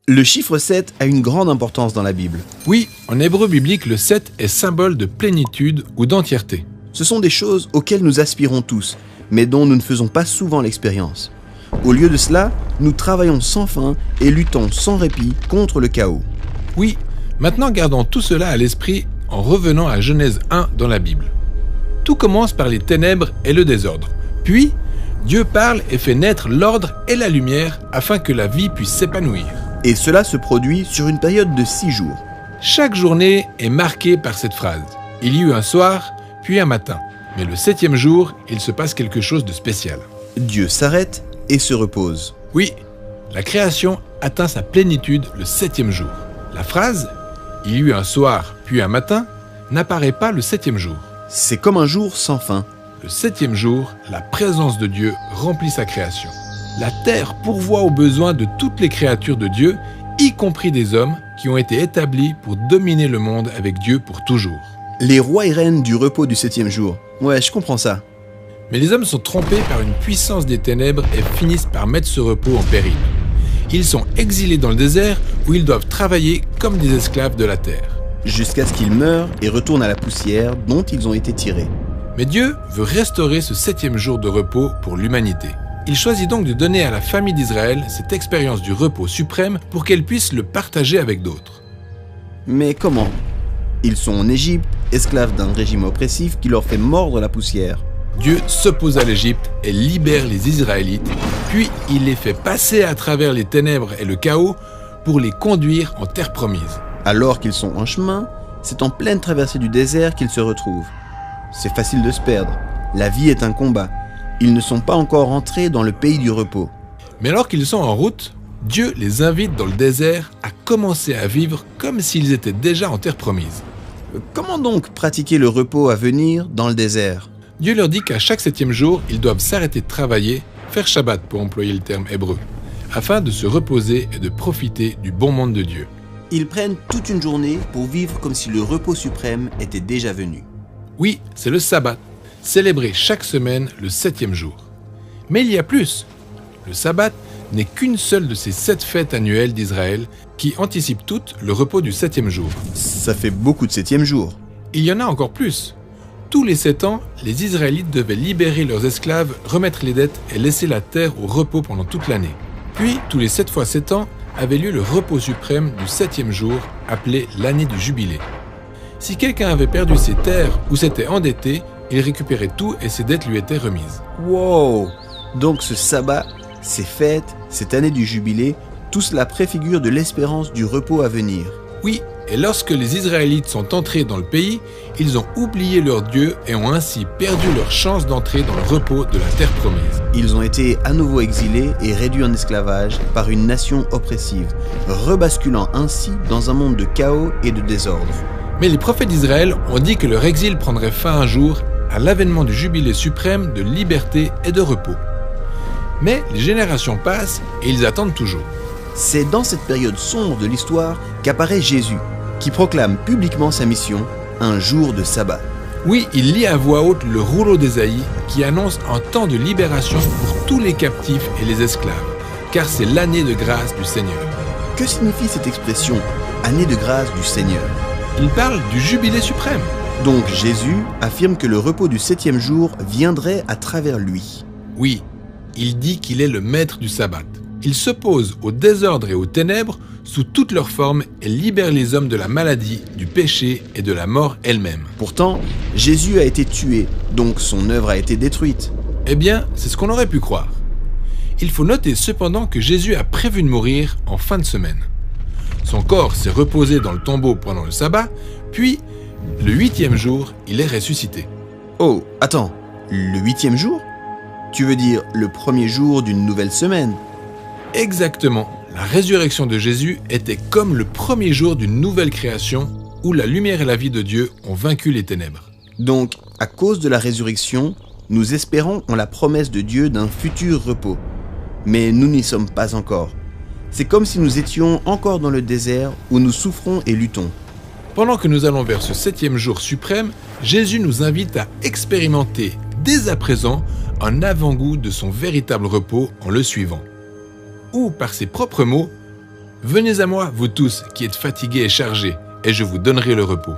Le chiffre 7 a une grande importance dans la Bible. Oui, en hébreu biblique, le 7 est symbole de plénitude ou d'entièreté. Ce sont des choses auxquelles nous aspirons tous, mais dont nous ne faisons pas souvent l'expérience. Au lieu de cela, nous travaillons sans fin et luttons sans répit contre le chaos. Oui, maintenant gardons tout cela à l'esprit en revenant à Genèse 1 dans la Bible. Tout commence par les ténèbres et le désordre. Puis, Dieu parle et fait naître l'ordre et la lumière afin que la vie puisse s'épanouir. Et cela se produit sur une période de 6 jours. Chaque journée est marquée par cette phrase. Il y eut un soir, puis un matin. Mais le 7e jour, il se passe quelque chose de spécial. Dieu s'arrête et se repose. Oui, la création atteint sa plénitude le 7e jour. La phrase « Il y eut un soir, puis un matin » n'apparaît pas le 7e jour. C'est comme un jour sans fin. Le 7e jour, la présence de Dieu remplit sa création. La terre pourvoit aux besoins de toutes les créatures de Dieu, y compris des hommes qui ont été établis pour dominer le monde avec Dieu pour toujours. Les rois et reines du repos du 7e jour. Ouais, je comprends ça. Mais les hommes sont trompés par une puissance des ténèbres et finissent par mettre ce repos en péril. Ils sont exilés dans le désert où ils doivent travailler comme des esclaves de la terre. Jusqu'à ce qu'ils meurent et retournent à la poussière dont ils ont été tirés. Mais Dieu veut restaurer ce 7e jour de repos pour l'humanité. Il choisit donc de donner à la famille d'Israël cette expérience du repos suprême pour qu'elle puisse le partager avec d'autres. Mais comment ? Ils sont en Égypte, esclaves d'un régime oppressif qui leur fait mordre la poussière. Dieu s'oppose à l'Égypte et libère les Israélites, puis il les fait passer à travers les ténèbres et le chaos pour les conduire en terre promise. Alors qu'ils sont en chemin, c'est en pleine traversée du désert qu'ils se retrouvent. C'est facile de se perdre. La vie est un combat. Ils ne sont pas encore entrés dans le pays du repos. Mais alors qu'ils sont en route, Dieu les invite dans le désert à commencer à vivre comme s'ils étaient déjà en terre promise. Comment donc pratiquer le repos à venir dans le désert ? Dieu leur dit qu'à chaque 7e jour, ils doivent s'arrêter de travailler, faire Shabbat pour employer le terme hébreu, afin de se reposer et de profiter du bon monde de Dieu. Ils prennent toute une journée pour vivre comme si le repos suprême était déjà venu. Oui, c'est le sabbat, célébré chaque semaine le 7e jour. Mais il y a plus. Le sabbat n'est qu'une seule de ces 7 fêtes annuelles d'Israël qui anticipent toutes le repos du 7e jour. Ça fait beaucoup de 7e jours. Il y en a encore plus. Tous les 7 ans, les Israélites devaient libérer leurs esclaves, remettre les dettes et laisser la terre au repos pendant toute l'année. Puis, tous les 7 fois 7 ans, avait lieu le repos suprême du 7e jour, appelé l'année du jubilé. Si quelqu'un avait perdu ses terres ou s'était endetté, il récupérait tout et ses dettes lui étaient remises. Wow ! Donc ce sabbat, ces fêtes, cette année du jubilé, tout cela préfigure de l'espérance du repos à venir. Oui, et lorsque les Israélites sont entrés dans le pays, ils ont oublié leur Dieu et ont ainsi perdu leur chance d'entrer dans le repos de la terre promise. Ils ont été à nouveau exilés et réduits en esclavage par une nation oppressive, rebasculant ainsi dans un monde de chaos et de désordre. Mais les prophètes d'Israël ont dit que leur exil prendrait fin un jour à l'avènement du jubilé suprême de liberté et de repos. Mais les générations passent et ils attendent toujours. C'est dans cette période sombre de l'histoire qu'apparaît Jésus, qui proclame publiquement sa mission, un jour de sabbat. Oui, il lit à voix haute le rouleau d'Ésaïe qui annonce un temps de libération pour tous les captifs et les esclaves, car c'est l'année de grâce du Seigneur. Que signifie cette expression, année de grâce du Seigneur ? Il parle du jubilé suprême. Donc Jésus affirme que le repos du 7e jour viendrait à travers lui. Oui, il dit qu'il est le maître du sabbat. Il s'oppose au désordre et aux ténèbres sous toutes leurs formes et libère les hommes de la maladie, du péché et de la mort elle-même. Pourtant, Jésus a été tué, donc son œuvre a été détruite. Eh bien, c'est ce qu'on aurait pu croire. Il faut noter cependant que Jésus a prévu de mourir en fin de semaine. Son corps s'est reposé dans le tombeau pendant le sabbat, puis, le 8e jour, il est ressuscité. Oh, attends, le 8e jour ? Tu veux dire le premier jour d'une nouvelle semaine ? Exactement. La résurrection de Jésus était comme le premier jour d'une nouvelle création où la lumière et la vie de Dieu ont vaincu les ténèbres. Donc, à cause de la résurrection, nous espérons en la promesse de Dieu d'un futur repos. Mais nous n'y sommes pas encore. C'est comme si nous étions encore dans le désert où nous souffrons et luttons. Pendant que nous allons vers ce 7e jour suprême, Jésus nous invite à expérimenter dès à présent un avant-goût de son véritable repos en le suivant. Ou, par ses propres mots, « Venez à moi, vous tous qui êtes fatigués et chargés, et je vous donnerai le repos.